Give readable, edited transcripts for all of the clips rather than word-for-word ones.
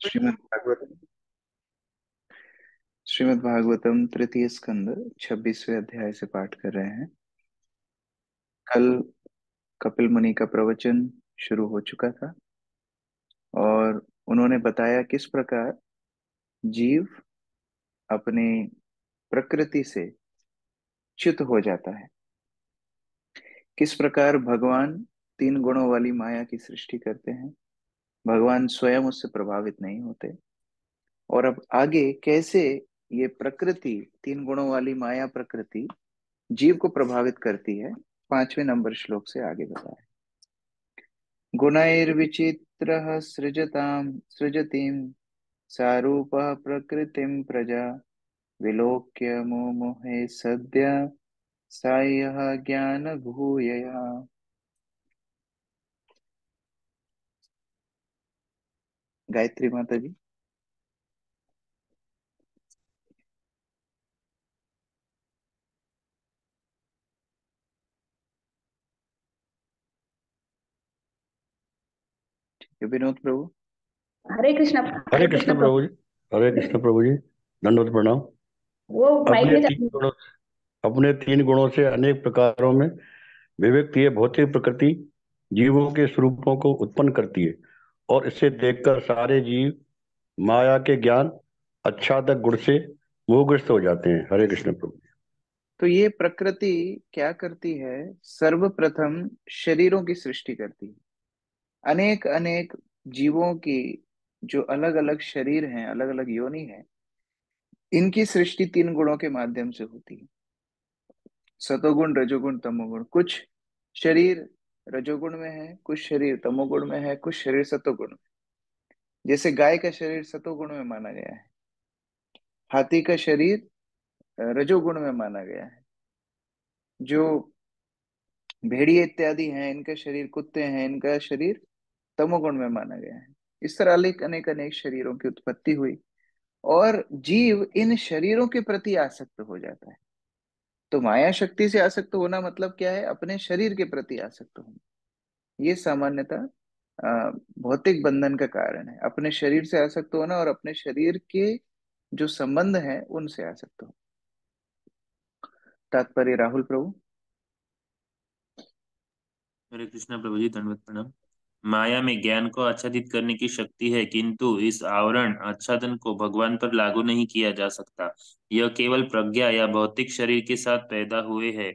श्रीमद् भागवतम श्रीमद् भागवतम तृतीय स्कंद 26वें अध्याय से पाठ कर रहे हैं। कल कपिल मुनि का प्रवचन शुरू हो चुका था और उन्होंने बताया किस प्रकार जीव अपनी प्रकृति से च्युत हो जाता है, किस प्रकार भगवान तीन गुणों वाली माया की सृष्टि करते हैं। भगवान स्वयं उससे प्रभावित नहीं होते और अब आगे कैसे ये प्रकृति, तीन गुणों वाली माया प्रकृति जीव को प्रभावित करती है। 5वें नंबर श्लोक से आगे बताया। गुणैर्विचित्रः सृजतीं सारूपः प्रकृतिं प्रजा विलोक्य मुमुहे सद्य सायः ज्ञान भूयया। गायत्री माता जी। विनोद प्रभु। हरे कृष्ण। हरे हरे कृष्ण कृष्ण प्रभु जी। प्रभु। हरे कृष्ण प्रभु जी। दंडवत प्रणाम। वो माइक अपने में तीन गुणों अपने तीन गुणों से अनेक प्रकारों में विभक्त ये भौतिक प्रकृति जीवों के स्वरूपों को उत्पन्न करती है और इसे देखकर सारे जीव माया के ज्ञान आच्छादक गुण से मोहग्रस्त हो जाते हैं। हरे कृष्ण प्रभु। तो ये प्रकृति क्या करती है? सर्वप्रथम शरीरों की सृष्टि करती है। अनेक अनेक जीवों की जो अलग अलग शरीर हैं, अलग अलग योनि है, इनकी सृष्टि तीन गुणों के माध्यम से होती है। सतोगुण, रजोगुण, तमोगुण। कुछ शरीर रजोगुण में है, कुछ शरीर तमोगुण में है, कुछ शरीर सतोगुण में। जैसे गाय का शरीर सतोगुण में माना गया है, हाथी का शरीर रजोगुण में माना गया है, जो भेड़िए इत्यादि हैं इनका शरीर, कुत्ते हैं इनका शरीर तमोगुण में माना गया है। इस तरह अनेक अनेक अनेक शरीरों की उत्पत्ति हुई और जीव इन शरीरों के प्रति आसक्त हो जाता है। तो माया शक्ति से आसक्त होना मतलब क्या है? अपने शरीर के प्रति आसक्त होना। ये सामान्यतः भौतिक बंधन का कारण है, अपने शरीर से आसक्त होना और अपने शरीर के जो संबंध है उनसे आसक्त होना। तात्पर्य राहुल प्रभु। हरे कृष्ण प्रभु जी, दंडवत प्रणाम। माया में ज्ञान को आच्छादित करने की शक्ति है, किंतु इस आवरण आच्छादन को भगवान पर लागू नहीं किया जा सकता। यह केवल प्रज्ञा या भौतिक शरीर के साथ पैदा हुए है,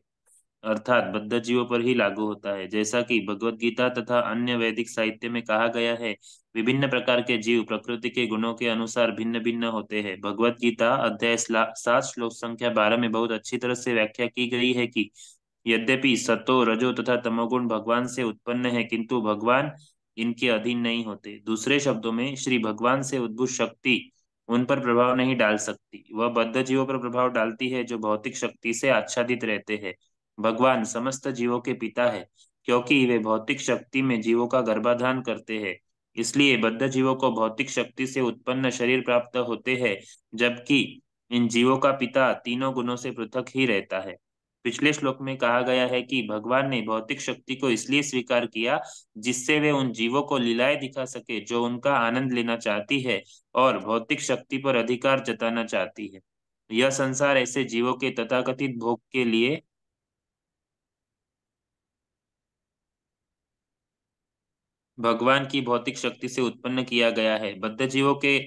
अर्थात बद्ध जीवों पर ही लागू होता है। जैसा कि भगवत गीता तथा अन्य वैदिक साहित्य में कहा गया है, विभिन्न प्रकार के जीव प्रकृति के गुणों के अनुसार भिन्न भिन्न होते हैं। भगवत गीता अध्याय 7 श्लोक संख्या 12 में बहुत अच्छी तरह से व्याख्या की गई है कि यद्यपि सतो रजो तथा तमोगुण भगवान से उत्पन्न है, किंतु भगवान इनके अधीन नहीं होते। दूसरे शब्दों में श्री भगवान से उद्भूत शक्ति उन पर प्रभाव नहीं डाल सकती, वह बद्ध जीवों पर प्रभाव डालती है जो भौतिक शक्ति से आच्छादित रहते हैं। भगवान समस्त जीवों के पिता है, क्योंकि वे भौतिक शक्ति में जीवों का गर्भाधान करते हैं। इसलिए बद्ध जीवों को भौतिक शक्ति से उत्पन्न शरीर प्राप्त होते हैं, जबकि इन जीवों का पिता तीनों गुणों से पृथक ही रहता है। पिछले श्लोक में कहा गया है कि भगवान ने भौतिक शक्ति को इसलिए स्वीकार किया जिससे वे उन जीवों को लीलाएं दिखा सके जो उनका आनंद लेना चाहती है और भौतिक शक्ति पर अधिकार जताना चाहती है। यह संसार ऐसे जीवों के तथाकथित भोग के लिए भगवान की भौतिक शक्ति से उत्पन्न किया गया है। बद्ध जीवों के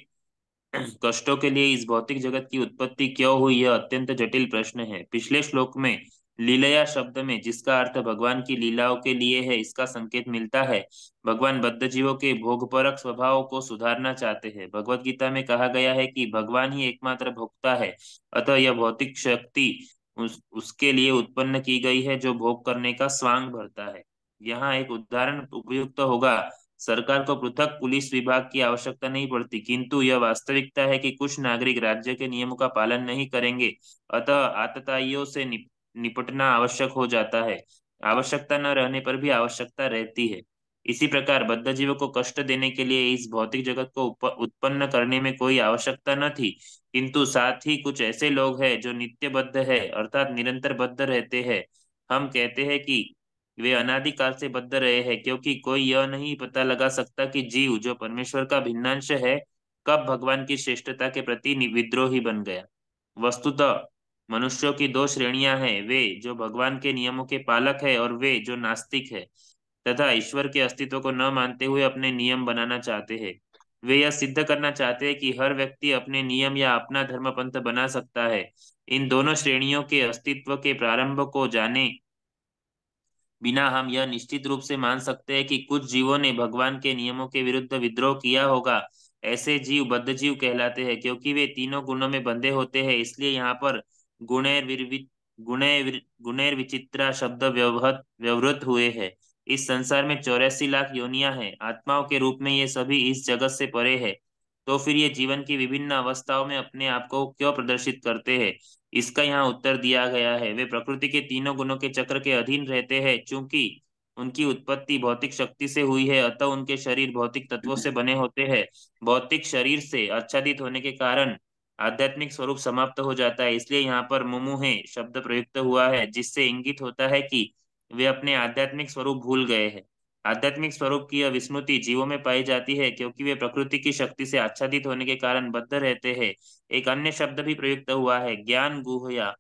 कष्टों के लिए इस भौतिक जगत की उत्पत्ति क्यों हुई, यह अत्यंत जटिल प्रश्न है। पिछले श्लोक में लीलया शब्द में, जिसका अर्थ भगवान की लीलाओं के लिए है, इसका संकेत मिलता है। भगवान बद्ध जीवों के भोगपरक स्वभाव को सुधारना चाहते हैं। भगवत गीता में कहा गया है कि भगवान ही एकमात्र भोक्ता है, अतः यह भौतिक शक्ति उसके लिए उत्पन्न की गई है जो भोग करने का स्वांग भरता है। यहाँ एक उदाहरण उपयुक्त होगा। सरकार को पृथक पुलिस विभाग की आवश्यकता नहीं पड़ती, किंतु यह वास्तविकता है कि कुछ नागरिक राज्य के नियमों का पालन नहीं करेंगे, अतः आतताइयों से निपटना आवश्यक हो जाता है। आवश्यकता न रहने पर भी आवश्यकता रहती है। इसी प्रकार बद्ध जीवों को कष्ट देने के लिए इस भौतिक जगत को उत्पन्न करने में कोई आवश्यकता न थी, किंतु साथ ही कुछ ऐसे लोग हैं जो नित्यबद्ध है, अर्थात निरंतर बद्ध रहते हैं। हम कहते हैं कि वे अनादिकाल से बद्ध रहे हैं, क्योंकि कोई यह नहीं पता लगा सकता कि जीव जो परमेश्वर का भिन्नांश है कब भगवान की श्रेष्ठता के प्रति विद्रोही बन गया। वस्तुतः मनुष्यों की दो श्रेणियां हैं, वे जो भगवान के नियमों के पालक है और वे जो नास्तिक है तथा ईश्वर के अस्तित्व को न मानते हुए अपने नियम बनाना चाहते हैं। वे यह सिद्ध करना चाहते हैं कि हर व्यक्ति अपने नियम या अपना धर्मपंथ बना सकता है। इन दोनों श्रेणियों के अस्तित्व के प्रारंभ को जाने बिना हम यह निश्चित रूप से मान सकते हैं कि कुछ जीवों ने भगवान के नियमों के विरुद्ध विद्रोह किया होगा। ऐसे जीव बद्ध जीव कहलाते हैं, क्योंकि वे तीनों गुणों में बंधे होते हैं। इसलिए यहाँ पर गुणैर विचित्रा शब्द व्यवहृत हुए हैं। इस संसार में 84 लाख योनियां हैं। आत्माओं के रूप में ये सभी इस जगत से परे है। तो फिर ये जीवन की विभिन्न अवस्थाओं में अपने आप को क्यों प्रदर्शित करते हैं? इसका यहाँ उत्तर दिया गया है। वे प्रकृति के तीनों गुणों के चक्र के अधीन रहते हैं। चूंकि उनकी उत्पत्ति भौतिक शक्ति से हुई है, अतः उनके शरीर भौतिक तत्वों से बने होते हैं। भौतिक शरीर से आच्छादित होने के कारण आध्यात्मिक स्वरूप समाप्त हो जाता है। इसलिए यहाँ पर मुमुहे शब्द प्रयुक्त हुआ है, जिससे इंगित होता है कि वे अपने आध्यात्मिक स्वरूप भूल गए हैं। आध्यात्मिक स्वरूप की यह विस्मृति जीवों में पाई जाती है, क्योंकि वे प्रकृति की शक्ति से आच्छादित होने के कारण बद्ध रहते हैं। एक अन्य शब्द भी प्रयुक्त हुआ है, ज्ञान गुहया।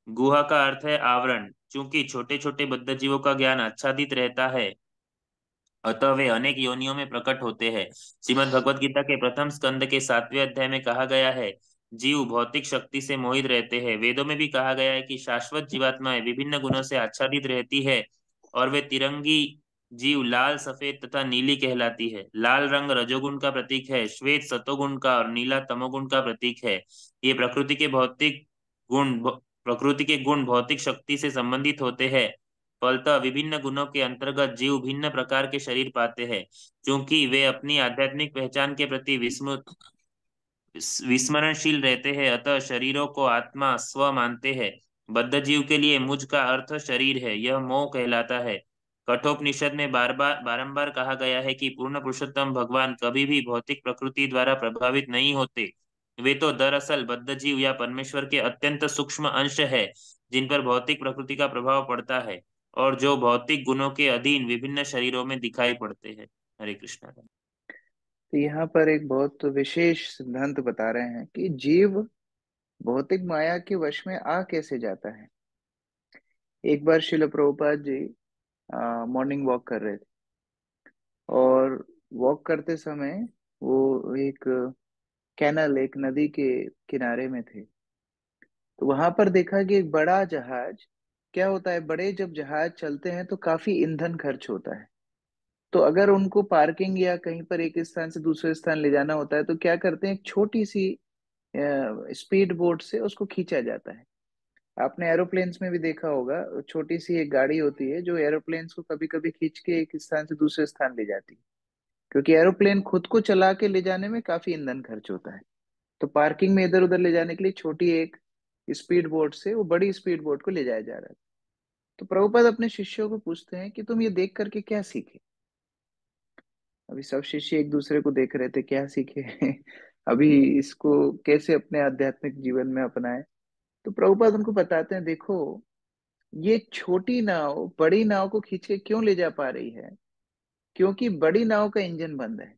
गुहा का अर्थ है आवरण। चूंकि छोटे छोटे बद्ध जीवों का ज्ञान आच्छादित रहता है, अतः वे अनेक योनियों में प्रकट होते हैं। श्रीमद् भगवद गीता के प्रथम स्कंद के 7वें अध्याय में कहा गया है, जीव भौतिक शक्ति से मोहित रहते हैं। वेदों में भी कहा गया है कि शाश्वत जीवात्माएं विभिन्न गुणों से आच्छादित रहती है और वे तिरंगी जीव लाल, सफेद तथा नीली कहलाती है। लाल रंग रजोगुण का प्रतीक है, श्वेत सतोगुण का और नीला तमोगुण का प्रतीक है। ये प्रकृति के गुण भौतिक शक्ति से संबंधित होते हैं। फलतः विभिन्न गुणों के अंतर्गत जीव भिन्न प्रकार के शरीर पाते हैं। क्योंकि वे अपनी आध्यात्मिक पहचान के प्रति विस्मरणशील रहते हैं, अतः शरीरों को आत्मा स्व मानते हैं। बद्ध जीव के लिए मुझ का अर्थ शरीर है, यह मोह कहलाता है। कठोपनिषद में बारंबार कहा गया है कि पूर्ण पुरुषोत्तम भगवान कभी भी भौतिक प्रकृति द्वारा प्रभावित नहीं होते। वे तो दरअसल बद्ध जीव या परमेश्वर के अत्यंत सूक्ष्म अंश है, जिन पर भौतिक प्रकृति का प्रभाव पड़ता है और जो भौतिक गुणों के अधीन विभिन्न शरीरों में दिखाई पड़ते हैं। हरे कृष्णा। तो यहाँ पर एक बहुत विशेष सिद्धांत बता रहे हैं कि जीव भौतिक माया के वश में आ कैसे जाता है। एक बार शिल प्रभुपाद जी मॉर्निंग वॉक कर रहे थे, और वॉक करते समय वो एक कैनल, एक नदी के किनारे में थे। तो वहां पर देखा कि एक बड़ा जहाज, क्या होता है, बड़े जब जहाज चलते हैं तो काफी ईंधन खर्च होता है। तो अगर उनको पार्किंग या कहीं पर एक स्थान से दूसरे स्थान ले जाना होता है तो क्या करते हैं, एक छोटी सी स्पीड बोट से उसको खींचा जाता है। आपने एरोप्लेन्स में भी देखा होगा, छोटी सी एक गाड़ी होती है जो एरोप्लेन्स को कभी कभी खींच के एक स्थान से दूसरे स्थान ले जाती है, क्योंकि एरोप्लेन खुद को चला के ले जाने में काफी ईंधन खर्च होता है। तो पार्किंग में इधर उधर ले जाने के लिए छोटी एक स्पीड बोट से वो बड़ी स्पीड बोट को ले जाया जा रहा है। तो प्रभुपाद अपने शिष्यों को पूछते हैं कि तुम ये देख करके क्या सीखे। अभी सब शिष्य एक दूसरे को देख रहे थे, क्या सीखे अभी इसको कैसे अपने आध्यात्मिक जीवन में अपनाए। तो प्रभुपाद उनको बताते हैं, देखो ये छोटी नाव बड़ी नाव को खींच के क्यों ले जा पा रही है, क्योंकि बड़ी नाव का इंजन बंद है।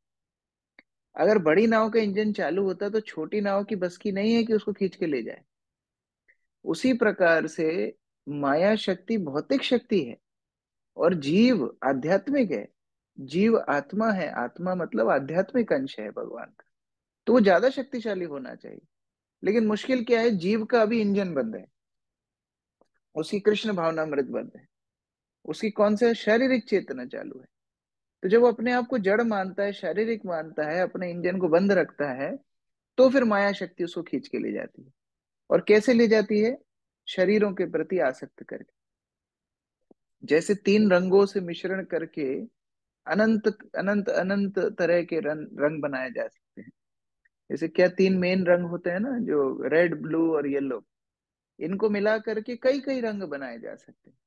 अगर बड़ी नाव का इंजन चालू होता तो छोटी नाव की बस की नहीं है कि उसको खींच के ले जाए। उसी प्रकार से माया शक्ति भौतिक शक्ति है और जीव आध्यात्मिक है। जीव आत्मा है, आत्मा मतलब आध्यात्मिक अंश है भगवान का, तो वो ज्यादा शक्तिशाली होना चाहिए। लेकिन मुश्किल क्या है, जीव का अभी इंजन बंद है, उसकी कृष्ण भावनामृत बंद है, उसकी कौन सा शारीरिक चेतना चालू है। तो जब वो अपने आप को जड़ मानता है, शारीरिक मानता है, अपने इंजन को बंद रखता है, तो फिर माया शक्ति उसको खींच के ले जाती है। और कैसे ले जाती है, शरीरों के प्रति आसक्त करके। जैसे तीन रंगों से मिश्रण करके अनंत अनंत अनंत तरह के रंग बनाए जा सकते हैं। जैसे क्या तीन मेन रंग होते हैं ना, जो रेड, ब्लू और येलो, इनको मिला करके कई कई रंग बनाए जा सकते हैं।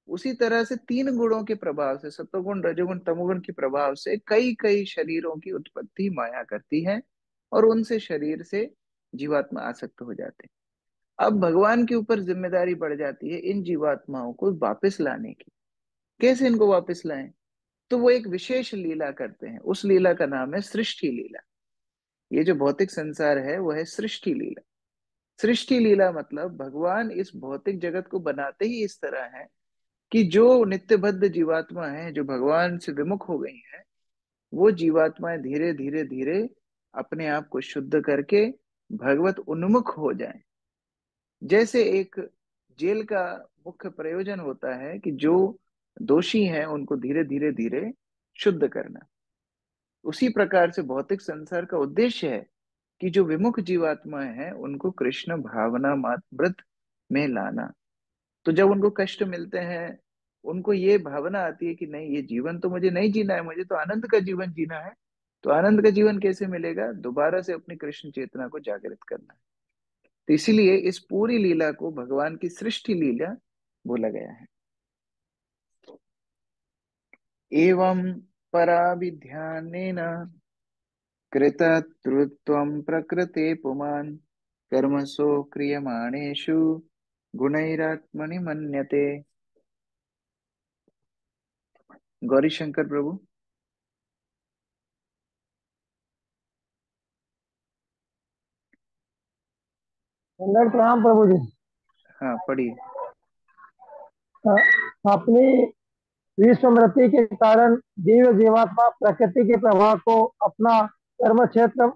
उसी तरह से तीन गुणों के प्रभाव से, सत्वगुण रजोगुण तमोगुण के प्रभाव से कई कई शरीरों की उत्पत्ति माया करती है, और उनसे शरीर से जीवात्मा आसक्त हो जाते हैं। अब भगवान के ऊपर जिम्मेदारी बढ़ जाती है इन जीवात्माओं को वापस लाने की। कैसे इनको वापस लाएं, तो वो एक विशेष लीला करते हैं। उस लीला का नाम है सृष्टि लीला। ये जो भौतिक संसार है वो है सृष्टि लीला। सृष्टि लीला मतलब भगवान इस भौतिक जगत को बनाते ही इस तरह है कि जो नित्यबद्ध जीवात्मा है, जो भगवान से विमुख हो गई है, वो जीवात्माएं धीरे धीरे धीरे अपने आप को शुद्ध करके भगवत उन्मुख हो जाएं। जैसे एक जेल का मुख्य प्रयोजन होता है कि जो दोषी हैं उनको धीरे धीरे धीरे शुद्ध करना, उसी प्रकार से भौतिक संसार का उद्देश्य है कि जो विमुख जीवात्माएं हैं उनको कृष्ण भावना मृत में लाना। तो जब उनको कष्ट मिलते हैं, उनको ये भावना आती है कि नहीं, ये जीवन तो मुझे नहीं जीना है, मुझे तो आनंद का जीवन जीना है। तो आनंद का जीवन कैसे मिलेगा? दोबारा से अपनी कृष्ण चेतना को जागृत करना है। तो इसीलिए इस पूरी लीला को भगवान की सृष्टि लीला बोला गया है। एवं पराभिध्यानेन कृततृत्वं प्रकृते पुमान् कर्मसु क्रियमाणेषु गुणैरात्मनि मन्यते। गौरी शंकर प्रभु। दंडवत प्रणाम प्रभु जी। हाँ, पढ़िए। अपनी विश्वमृति के कारण जीव जीवात्मा प्रकृति के प्रभाव को अपना कर्म क्षेत्र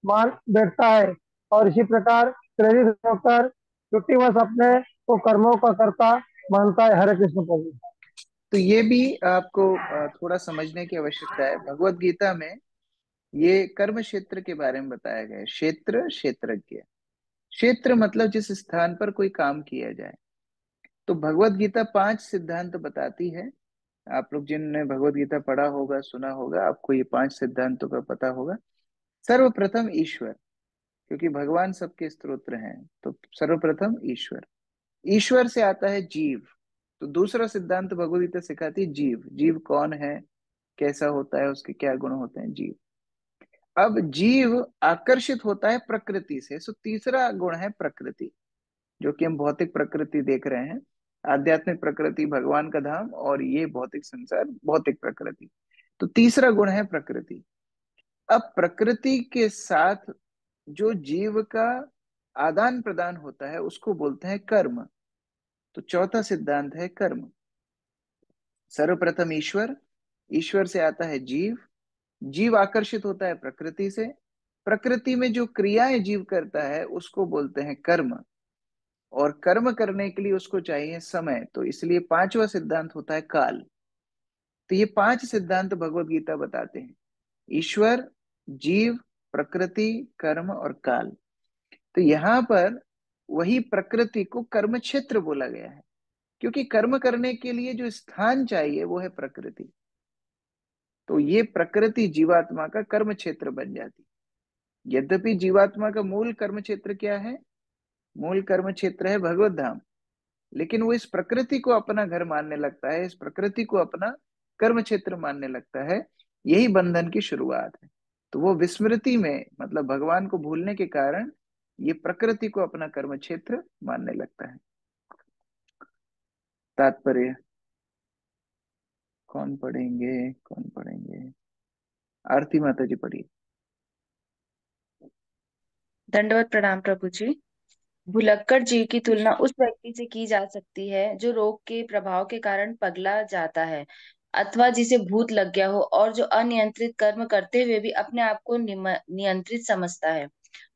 मान बैठता है और इसी प्रकार प्रेरित होकर त्रुटिवश अपने को कर्मों का कर्ता मानता है। हरे कृष्ण प्रभु। तो ये भी आपको थोड़ा समझने की आवश्यकता है। भगवत गीता में ये कर्म क्षेत्र के बारे में बताया गया है। क्षेत्र, क्षेत्रज्ञ। क्षेत्र मतलब जिस स्थान पर कोई काम किया जाए। तो भगवत गीता 5 सिद्धांत बताती है। आप लोग जिनने भगवत गीता पढ़ा होगा, सुना होगा, आपको ये 5 सिद्धांतों का पता होगा। सर्वप्रथम ईश्वर, क्योंकि भगवान सबके स्तोत्र हैं, तो सर्वप्रथम ईश्वर। ईश्वर से आता है जीव। तो दूसरा सिद्धांत भगवत गीता सिखाती है जीव। जीव कौन है, कैसा होता है, उसके क्या गुण होते हैं? जीव। अब जीव आकर्षित होता है प्रकृति से, सो तीसरा गुण है प्रकृति, जो कि हम भौतिक प्रकृति देख रहे हैं। आध्यात्मिक प्रकृति भगवान का धाम, और ये भौतिक संसार भौतिक प्रकृति। तो तीसरा गुण है प्रकृति। अब प्रकृति के साथ जो जीव का आदान प्रदान होता है उसको बोलते हैं कर्म। तो चौथा सिद्धांत है कर्म। सर्वप्रथम ईश्वर, ईश्वर से आता है जीव। जीव आकर्षित होता है प्रकृति से। प्रकृति में जो क्रियाएं जीव करता है उसको बोलते हैं कर्म। और कर्म करने के लिए उसको चाहिए समय, तो इसलिए पांचवा सिद्धांत होता है काल। तो ये 5 सिद्धांत भगवत गीता बताते हैं। ईश्वर, जीव, प्रकृति, कर्म और काल। तो यहाँ पर वही प्रकृति को कर्म क्षेत्र बोला गया है, क्योंकि कर्म करने के लिए जो स्थान चाहिए वो है प्रकृति। तो ये प्रकृति जीवात्मा का कर्म क्षेत्र बन जाती है। यद्यपि जीवात्मा का मूल कर्म क्षेत्र क्या है? मूल कर्म क्षेत्र है भगवत धाम। लेकिन वो इस प्रकृति को अपना घर मानने लगता है, इस प्रकृति को अपना कर्म क्षेत्र मानने लगता है। यही बंधन की शुरुआत है। तो वो विस्मृति में, मतलब भगवान को भूलने के कारण, ये प्रकृति को अपना कर्म क्षेत्र मानने लगता है। तात्पर्य कौन पढ़ेंगे? कौन पढ़ेंगे? आरती माता जी पढ़िए। दंडवत प्रणाम प्रभु जी। भुलक्कड़ जीव की तुलना उस व्यक्ति से की जा सकती है जो रोग के प्रभाव के कारण पगला जाता है अथवा जिसे भूत लग गया हो और जो अनियंत्रित कर्म करते हुए भी अपने आप को नियंत्रित समझता है।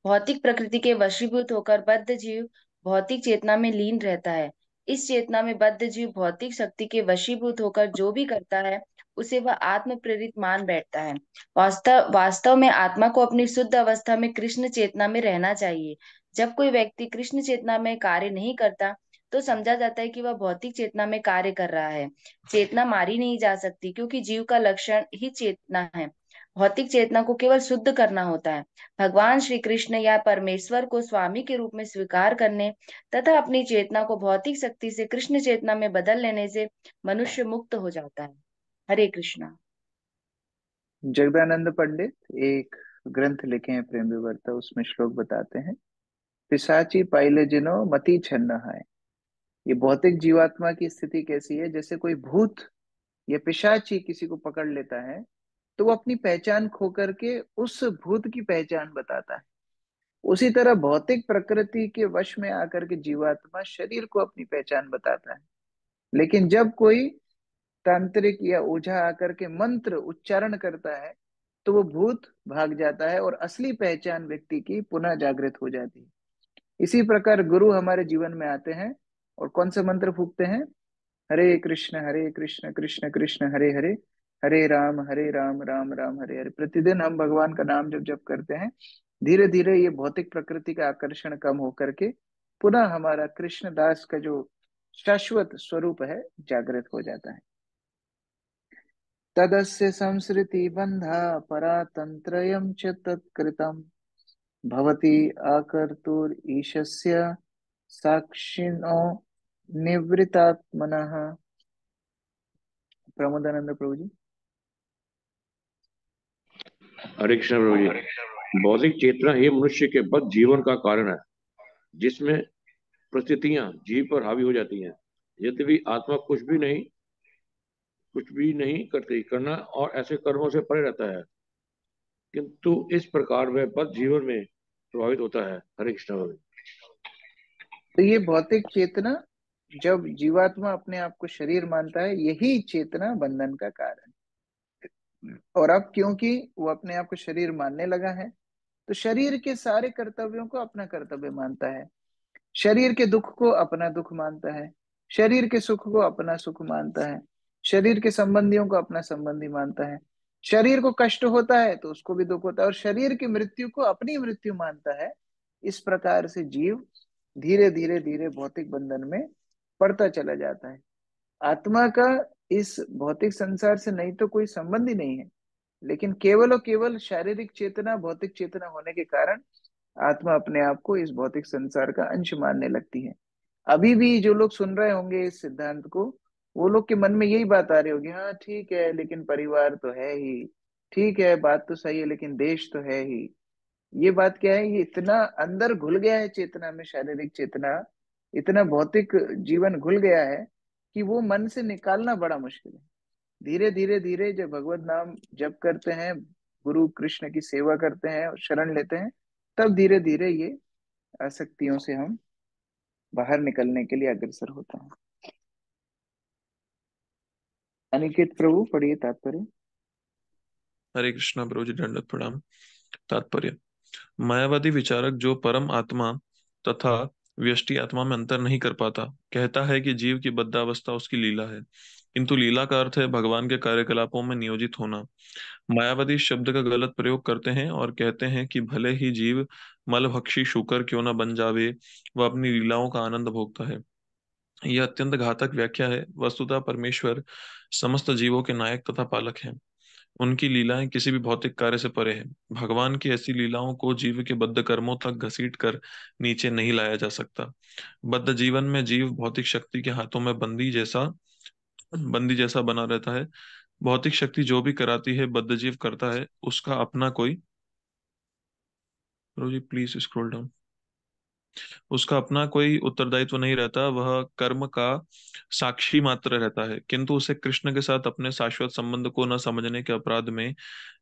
भौतिक प्रकृति के वशीभूत होकर बद्ध जीव भौतिक चेतना में लीन रहता है। इस चेतना में बद्ध जीव भौतिक शक्ति के वशीभूत होकर जो भी करता है उसे वह आत्म प्रेरित मान बैठता है। वास्तव वास्तव में आत्मा को अपनी शुद्ध अवस्था में कृष्ण चेतना में रहना चाहिए। जब कोई व्यक्ति कृष्ण चेतना में कार्य नहीं करता तो समझा जाता है कि वह भौतिक चेतना में कार्य कर रहा है। चेतना मारी नहीं जा सकती क्योंकि जीव का लक्षण ही चेतना है। भौतिक चेतना को केवल शुद्ध करना होता है। भगवान श्री कृष्ण या परमेश्वर को स्वामी के रूप में स्वीकार करने तथा अपनी चेतना को भौतिक शक्ति से कृष्ण चेतना में बदल लेने से मनुष्य मुक्त हो जाता है। हरे कृष्णा। जगदानंद पंडित एक ग्रंथ लिखे हैं प्रेम विवर्ता, उसमें श्लोक बताते हैं, पिशाची पाइले जिनो मति छन्न है। ये भौतिक जीवात्मा की स्थिति कैसी है? जैसे कोई भूत या पिशाची किसी को पकड़ लेता है, तो वो अपनी पहचान खो करके उस भूत की पहचान बताता है। उसी तरह भौतिक प्रकृति के वश में आकर के जीवात्मा शरीर को अपनी पहचान बताता है। लेकिन जब कोई तांत्रिक या ओझा आकर के मंत्र उच्चारण करता है तो वो भूत भाग जाता है और असली पहचान व्यक्ति की पुनः जागृत हो जाती है। इसी प्रकार गुरु हमारे जीवन में आते हैं और कौन से मंत्र फूकते हैं? हरे कृष्ण कृष्ण कृष्ण हरे हरे, हरे राम राम राम हरे हरे। प्रतिदिन हम भगवान का नाम जब जप करते हैं, धीरे धीरे ये भौतिक प्रकृति का आकर्षण कम होकर के पुनः हमारा कृष्ण दास का जो शाश्वत स्वरूप है जागृत हो जाता है। तदस्य संसृति बंधा परातंत्रयं च तत्कृतम् भवति आकर्तुर ईशस्य साक्षिणो निवृत्तात्मनः। प्रमोदानंद प्रभु जी। हरे कृष्ण प्रभु जी। बौद्धिक चेतना ही मनुष्य के बद्ध जीवन का कारण है, जिसमें परिस्थितियां जीव पर हावी हो जाती हैं। यद्यपि आत्मा कुछ भी नहीं करना और ऐसे कर्मों से परे रहता है, किंतु इस प्रकार वह बद्ध जीवन में प्रभावित होता है। हरे कृष्ण प्रभु। तो ये भौतिक चेतना, जब जीवात्मा अपने आप को शरीर मानता है, यही चेतना बंधन का कारण है। और अब क्योंकि वो अपने आप को शरीर मानने लगा है, तो शरीर के सारे कर्तव्यों को अपना कर्तव्य मानता है, शरीर के दुख को अपना दुख मानता है, शरीर के सुख को अपना सुख मानता है, शरीर के संबंधियों को अपना संबंधी मानता है। शरीर को कष्ट होता है तो उसको भी दुख होता है, और शरीर की मृत्यु को अपनी मृत्यु मानता है। इस प्रकार से जीव धीरे धीरे धीरे भौतिक बंधन में पड़ता चला जाता है। आत्मा का इस भौतिक संसार से नहीं तो कोई संबंध ही नहीं है, लेकिन केवल और केवल शारीरिक चेतना, भौतिक चेतना होने के कारण आत्मा अपने आप को इस भौतिक संसार का अंश मानने लगती है। अभी भी जो लोग सुन रहे होंगे इस सिद्धांत को, वो लोग के मन में यही बात आ रही होगी, हाँ ठीक है लेकिन परिवार तो है ही, ठीक है बात तो सही है लेकिन देश तो है ही। ये बात क्या है, ये इतना अंदर घुल गया है चेतना में, शारीरिक चेतना, इतना भौतिक जीवन घुल गया है कि वो मन से निकालना बड़ा मुश्किल है। धीरे धीरे धीरे जब भगवत नाम जप करते हैं, गुरु कृष्ण की सेवा करते हैं और शरण लेते हैं, तब धीरे धीरे ये आसक्तियों से हम बाहर निकलने के लिए अग्रसर होते हैं। अनिकेत प्रभु पढ़िए तात्पर्य। हरे कृष्णा प्रभु जी, दंडवत प्रणाम। तात्पर्य: मायावादी विचारक जो परम आत्मा तथा व्यष्टि आत्मा में अंतर नहीं कर पाता, कहता है कि जीव की बद्धावस्था उसकी लीला है, किंतु लीला का अर्थ है भगवान के कार्यकलापों में नियोजित होना। मायावादी इस शब्द का गलत प्रयोग करते हैं और कहते हैं कि भले ही जीव मलभक्षी शूकर क्यों न बन जावे, वह अपनी लीलाओं का आनंद भोगता है। यह अत्यंत घातक व्याख्या है। वस्तुतः परमेश्वर समस्त जीवों के नायक तथा पालक हैं। उनकी लीलाएं किसी भी भौतिक कार्य से परे हैं। भगवान की ऐसी लीलाओं को जीव के बद्ध कर्मों तक घसीट कर नीचे नहीं लाया जा सकता। बद्ध जीवन में जीव भौतिक शक्ति के हाथों में बंदी जैसा बना रहता है। भौतिक शक्ति जो भी कराती है, बद्ध जीव करता है। उसका अपना कोई रोजी प्लीज स्क्रॉल डाउन। उसका अपना कोई उत्तरदायित्व नहीं रहता, वह कर्म का साक्षी मात्र रहता है, किंतु उसे कृष्ण के साथ अपने शाश्वत संबंध को न समझने के अपराध में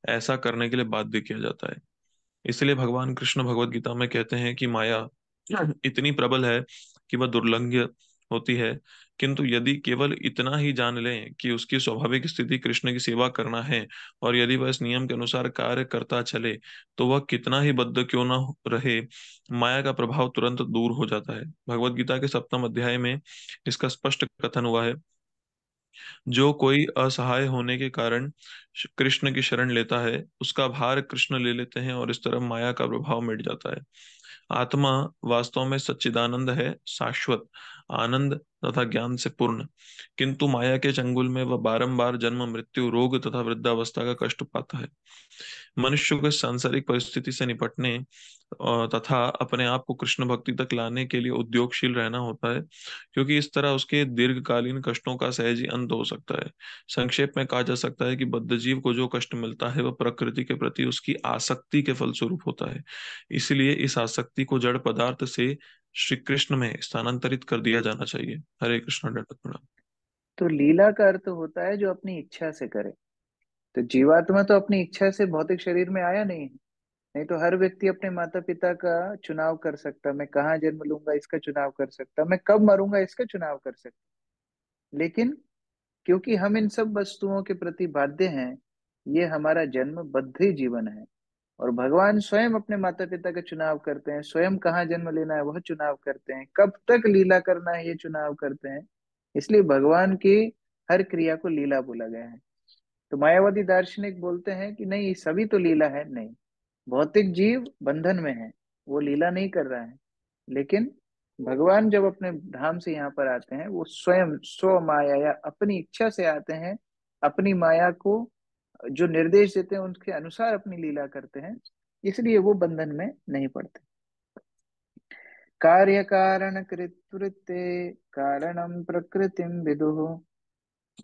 ऐसा करने के लिए बाध्य किया जाता है। इसलिए भगवान कृष्ण भगवत गीता में कहते हैं कि माया इतनी प्रबल है कि वह दुर्लंघ्य होती है, किंतु यदि केवल इतना ही जान लें कि उसकी स्वाभाविक स्थिति कृष्ण की सेवा करना है और यदि वह इस नियम के अनुसार कार्य करता चले, तो वह कितना ही बद्ध क्यों न रहे, माया का प्रभाव तुरंत दूर हो जाता है। भगवत गीता के 7वें अध्याय में इसका स्पष्ट कथन हुआ है। जो कोई असहाय होने के कारण कृष्ण की शरण लेता है, उसका भार कृष्ण ले लेते हैं और इस तरह माया का प्रभाव मिट जाता है। आत्मा वास्तव में सच्चिदानंद है, शाश्वत आनंद तथा ज्ञान से पूर्ण, किंतु माया के चंगुल में वह बारंबार जन्म मृत्यु रोग तथा वृद्धावस्था का कष्ट पाता है। मनुष्य को इस सांसारिक परिस्थिति से निपटने तथा अपने आप को कृष्ण भक्ति तक लाने के लिए उद्योगशील रहना होता है, क्योंकि इस तरह उसके दीर्घकालीन कष्टों का सहज ही अंत हो सकता है। संक्षेप में कहा जा सकता है कि बद्ध जीव को जो कष्ट मिलता है वह प्रकृति के प्रति उसकी आसक्ति के फलस्वरूप होता है। इसलिए इस आसक्ति को जड़ पदार्थ से श्री कृष्ण में स्थानांतरित कर दिया जाना चाहिए। हरे कृष्ण। दंडवत प्रणाम। तो लीला का अर्थ होता है जो अपनी इच्छा से करे। तो जीवात्मा तो अपनी इच्छा से भौतिक शरीर में आया नहीं है। नहीं तो हर व्यक्ति अपने माता पिता का चुनाव कर सकता, मैं कहाँ जन्म लूंगा इसका चुनाव कर सकता, मैं कब मरूंगा इसका चुनाव कर सकता। लेकिन क्योंकि हम इन सब वस्तुओं के प्रति बाध्य हैं, ये हमारा जन्म बद्ध जीवन है। और भगवान स्वयं अपने माता पिता का चुनाव करते हैं, स्वयं कहाँ जन्म लेना है वह चुनाव करते हैं, कब तक लीला करना है ये चुनाव करते हैं। इसलिए भगवान की हर क्रिया को लीला बोला गया है। तो मायावादी दार्शनिक बोलते हैं कि नहीं सभी तो लीला है, नहीं, भौतिक जीव बंधन में है, वो लीला नहीं कर रहा है। लेकिन भगवान जब अपने धाम से यहाँ पर आते हैं, वो स्वयं स्व माया या अपनी इच्छा से आते हैं, अपनी माया को जो निर्देश देते हैं उनके अनुसार अपनी लीला करते हैं, इसलिए वो बंधन में नहीं पड़ते। कार्य कारण कृत्वृत्ते कारणम प्रकृतिम विदुः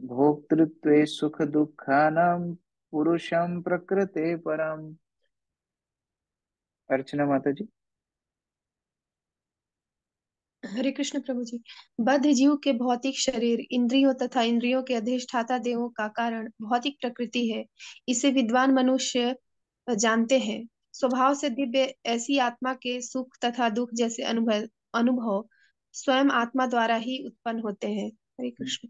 भोक्तृत्वे सुख दुखानाम पुरुषम प्रकृते परम। अर्चना माता जी। हरे कृष्ण प्रभु जी। बद्ध जीव के भौतिक शरीर इंद्रियों तथा इंद्रियों के अधिष्ठाता देवों का कारण भौतिक प्रकृति है। इसे विद्वान मनुष्य जानते हैं। स्वभाव से दिव्य ऐसी आत्मा के सुख तथा दुख जैसे अनुभव अनुभव स्वयं आत्मा द्वारा ही उत्पन्न होते हैं। हरे कृष्ण।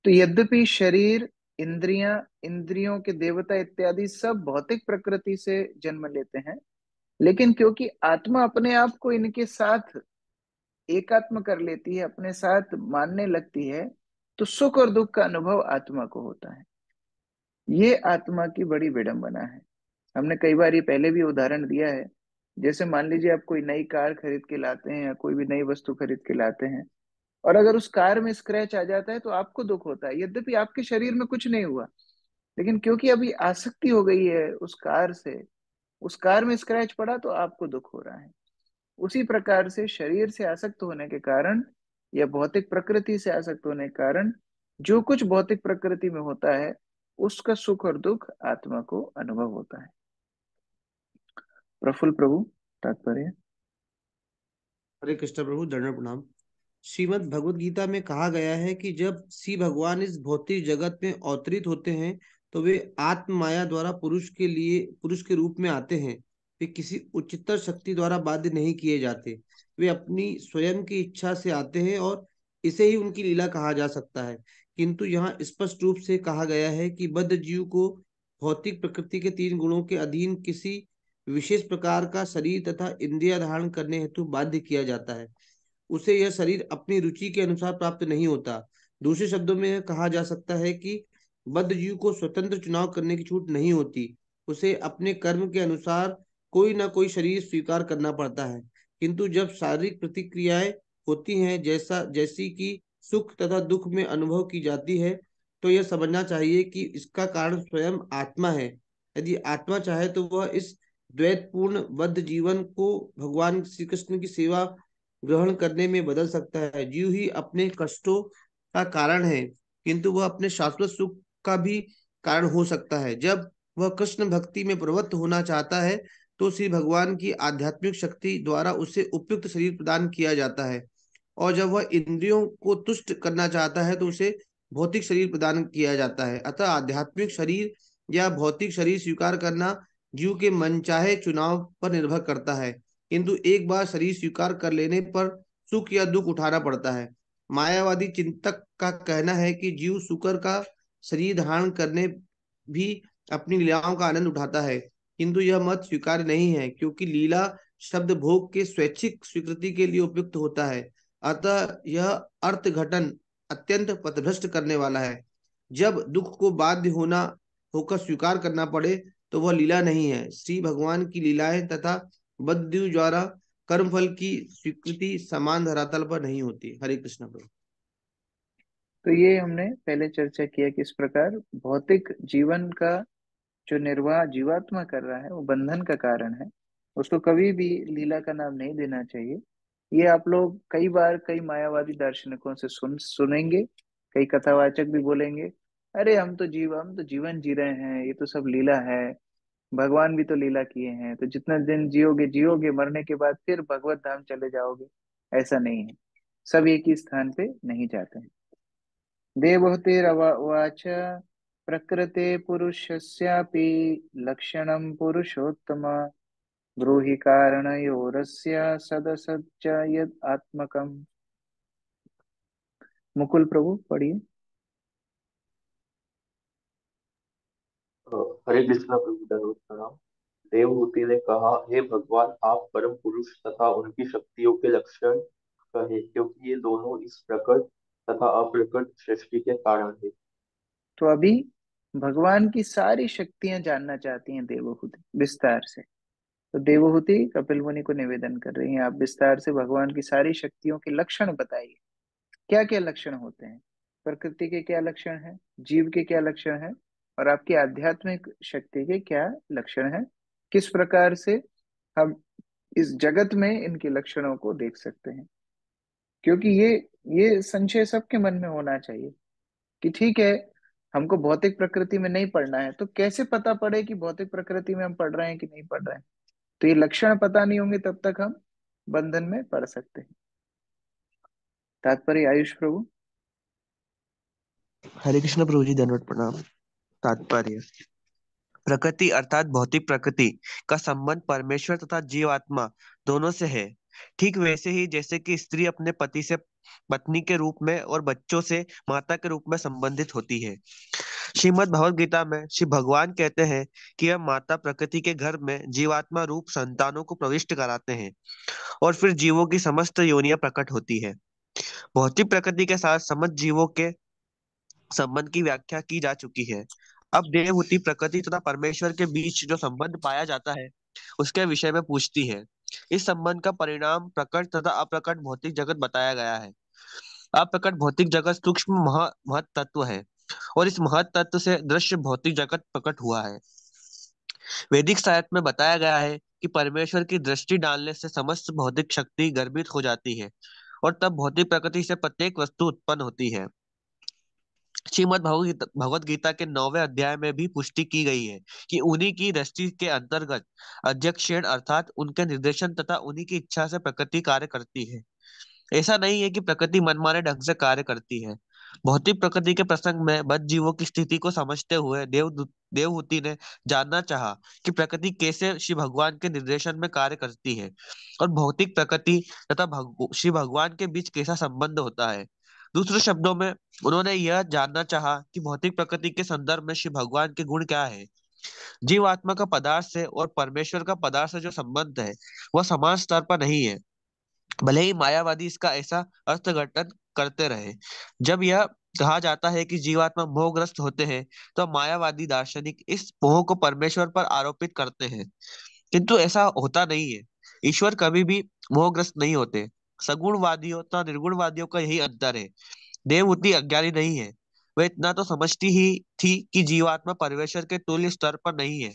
तो यद्यपि शरीर, इंद्रियां, इंद्रियों के देवता इत्यादि सब भौतिक प्रकृति से जन्म लेते हैं, लेकिन क्योंकि आत्मा अपने आप को इनके साथ एकात्म कर लेती है, अपने साथ मानने लगती है, तो सुख और दुख का अनुभव आत्मा को होता है। ये आत्मा की बड़ी विडंबना है। हमने कई बार ये पहले भी उदाहरण दिया है। जैसे मान लीजिए आप कोई नई कार खरीद के लाते हैं या कोई भी नई वस्तु खरीद के लाते हैं, और अगर उस कार में स्क्रैच आ जाता है तो आपको दुख होता है, यद्यपि आपके शरीर में कुछ नहीं हुआ, लेकिन क्योंकि अभी आसक्ति हो गई है उस कार से, उस कार में स्क्रैच पड़ा तो आपको दुख हो रहा है। उसी प्रकार से शरीर से आसक्त होने के कारण या भौतिक प्रकृति से आसक्त होने के कारण जो कुछ भौतिक प्रकृति में होता है, उसका सुख और दुख आत्मा को अनुभव होता है। प्रफुल्ल प्रभु, तात्पर्य। हरे कृष्ण प्रभु, दंड प्रणाम। श्रीमद् भगवत गीता में कहा गया है कि जब श्री भगवान इस भौतिक जगत में अवतरित होते हैं तो वे आत्म माया द्वारा पुरुष के रूप में आते हैं। वे किसी उच्चतर शक्ति द्वारा बाध्य नहीं किए जाते। वे अपनी स्वयं की इच्छा से आते हैं और इसे ही उनकी लीला कहा जा सकता है। किंतु यहाँ स्पष्ट रूप से कहा गया है कि बद्ध जीव को भौतिक प्रकृति के 3 गुणों के अधीन किसी विशेष प्रकार का शरीर तथा इंद्रिय धारण करने हेतु बाध्य किया जाता है। उसे यह शरीर अपनी रुचि के अनुसार प्राप्त नहीं होता। दूसरे शब्दों में कहा जा सकता है कि बद्ध जीव को स्वतंत्र चुनाव करने की छूट नहीं होती। उसे अपने कर्म के अनुसार कोई ना कोई शरीर स्वीकार करना पड़ता है। किंतु जब शारीरिक प्रतिक्रियाएं होती हैं, जैसी कि सुख तथा दुख में अनुभव की जाती है, तो यह समझना चाहिए कि इसका कारण स्वयं आत्मा है। यदि आत्मा चाहे तो वह इस द्वैतपूर्ण बद्ध जीवन को भगवान श्री कृष्ण की सेवा ग्रहण करने में बदल सकता है। जीव ही अपने कष्टों का कारण है, किंतु वह अपने शाश्वत सुख का भी कारण हो सकता है। जब वह कृष्ण भक्ति में प्रवृत्त होना चाहता है तो श्री भगवान की आध्यात्मिक शक्ति द्वारा उसे उपयुक्त शरीर प्रदान किया जाता है, और जब वह इंद्रियों को तुष्ट करना चाहता है तो उसे भौतिक शरीर प्रदान किया जाता है। अतः आध्यात्मिक शरीर या भौतिक शरीर स्वीकार करना जीव के मनचाहे चुनाव पर निर्भर करता है, किंतु एक बार शरीर स्वीकार कर लेने पर सुख या दुख उठाना पड़ता है। मायावादी चिंतक का कहना है कि जीव शुक्र का शरीर धारण करने भी अपनी लीलाओं का आनंद उठाता है, किंतु यह मत स्वीकार्य नहीं है, क्योंकि लीला शब्द भोग के स्वैच्छिक स्वीकृति के लिए उपयुक्त होता है। अतः यह अर्थ घटन अत्यंत पथभ्रष्ट करने वाला है। जब दुख को बाध्य होना होकर स्वीकार करना पड़े तो वह लीला नहीं है। श्री भगवान की लीलाएं तथा बद्ध द्वारा कर्मफल की स्वीकृति समान धरातल पर नहीं होती। हरे कृष्ण प्रभु। तो ये हमने पहले चर्चा किया कि इस प्रकार भौतिक जीवन का जो निर्वाह जीवात्मा कर रहा है वो बंधन का कारण है, उसको कभी भी लीला का नाम नहीं देना चाहिए। ये आप लोग कई बार कई मायावादी दार्शनिकों से सुनेंगे, कई कथावाचक भी बोलेंगे, अरे हम तो जीवन जी रहे हैं, ये तो सब लीला है, भगवान भी तो लीला किए हैं, तो जितना दिन जियोगे जियोगे, मरने के बाद फिर भगवत धाम चले जाओगे। ऐसा नहीं है, सब एक ही स्थान पे नहीं जाते हैं। देवहूतिरवाच प्रकृते पुरुषस्यापि लक्षणं पुरुषोत्तम ब्रूहि कारणयोरस्य सदसच्च यद आत्मकम्। मुकुल प्रभु पढ़िए। हरे कृष्णा प्रभु दंडवत प्रणाम। देवहूति ने कहा, हे भगवान, आप परम पुरुष तथा उनकी शक्तियों के लक्षण कहे, क्योंकि ये दोनों इस प्रकट तथा अप्रकट सृष्टि के कारण है। तो अभी भगवान की सारी शक्तियां जानना चाहती हैं देवहूति विस्तार से। तो देवहूति कपिल मुनि को निवेदन कर रही हैं, आप विस्तार से भगवान की सारी शक्तियों के लक्षण बताइए। क्या क्या लक्षण होते हैं, प्रकृति के क्या लक्षण हैं, जीव के क्या लक्षण हैं, और आपकी आध्यात्मिक शक्ति के क्या लक्षण हैं, किस प्रकार से हम इस जगत में इनके लक्षणों को देख सकते हैं। क्योंकि ये संशय सबके मन में होना चाहिए कि ठीक है, हमको भौतिक प्रकृति में नहीं पढ़ना है, तो कैसे पता पड़े कि भौतिक प्रकृति में हम पढ़ रहे हैं कि नहीं पढ़ रहे हैं। तो ये लक्षण पता नहीं होंगे तब तक हम बंधन में पढ़ सकते हैं। तात्पर्य आयुष प्रभु। हरे कृष्ण प्रभु जी, दंडवत प्रणाम। तात्पर्य: प्रकृति अर्थात भौतिक प्रकृति का संबंध परमेश्वर तथा जीवात्मा दोनों से है। ठीक वैसे ही जैसे कि स्त्री अपने पति से पत्नी के रूप में और बच्चों से माता के रूप में संबंधित होती है। श्रीमद् भगवद गीता में श्री भगवान कहते हैं कि यह माता प्रकृति के घर में जीवात्मा रूप संतानों को प्रविष्ट कराते हैं और फिर जीवों की समस्त योनियां प्रकट होती है। भौतिक प्रकृति के साथ समस्त जीवों के संबंध की व्याख्या की जा चुकी है। अब देवहूति प्रकृति तथा परमेश्वर के बीच जो संबंध पाया जाता है उसके विषय में पूछती है। इस संबंध का परिणाम प्रकट तथा अप्रकट भौतिक जगत बताया गया है। अप्रकट भौतिक जगत सूक्ष्म महत तत्व है और इस महत तत्व से दृश्य भौतिक जगत प्रकट हुआ है। वैदिक साहित्य में बताया गया है कि परमेश्वर की दृष्टि डालने से समस्त भौतिक शक्ति गर्भित हो जाती है और तब भौतिक प्रकृति से प्रत्येक वस्तु उत्पन्न होती है। श्रीमद् भगवत गीता के 9वें अध्याय में भी पुष्टि की गई है कि उन्हीं की दृष्टि के अंतर्गत अध्यक्षेण अर्थात उनके निर्देशन तथा उन्हीं की इच्छा से प्रकृति कार्य करती है। ऐसा नहीं है कि प्रकृति मनमाने ढंग से कार्य करती है। भौतिक प्रकृति के प्रसंग में बद्ध जीवों की स्थिति को समझते हुए देवहूति ने जानना चाहा कि प्रकृति कैसे श्री भगवान के निर्देशन में कार्य करती है और भौतिक प्रकृति तथा श्री भगवान के बीच कैसा संबंध होता है। दूसरे शब्दों में उन्होंने यह जानना चाहा कि भौतिक प्रकृति के संदर्भ में श्री भगवान के गुण क्या है। जीवात्मा का पदार्थ से और परमेश्वर का पदार्थ से जो संबंध है वह समान स्तर पर नहीं है, भले ही मायावादी इसका ऐसा अर्थघटन करते रहे। जब यह कहा जाता है कि जीवात्मा मोहग्रस्त होते हैं तो मायावादी दार्शनिक इस मोह को परमेश्वर पर आरोपित करते हैं, किंतु ऐसा होता नहीं है। ईश्वर कभी भी मोहग्रस्त नहीं होते। सगुणवादियों तथा निर्गुणवादियों का यही अंतर है। देवहूति अज्ञानी नहीं है, वह इतना तो समझती ही थी कि जीवात्मा परमेश्वर के तुल्य स्तर पर नहीं है।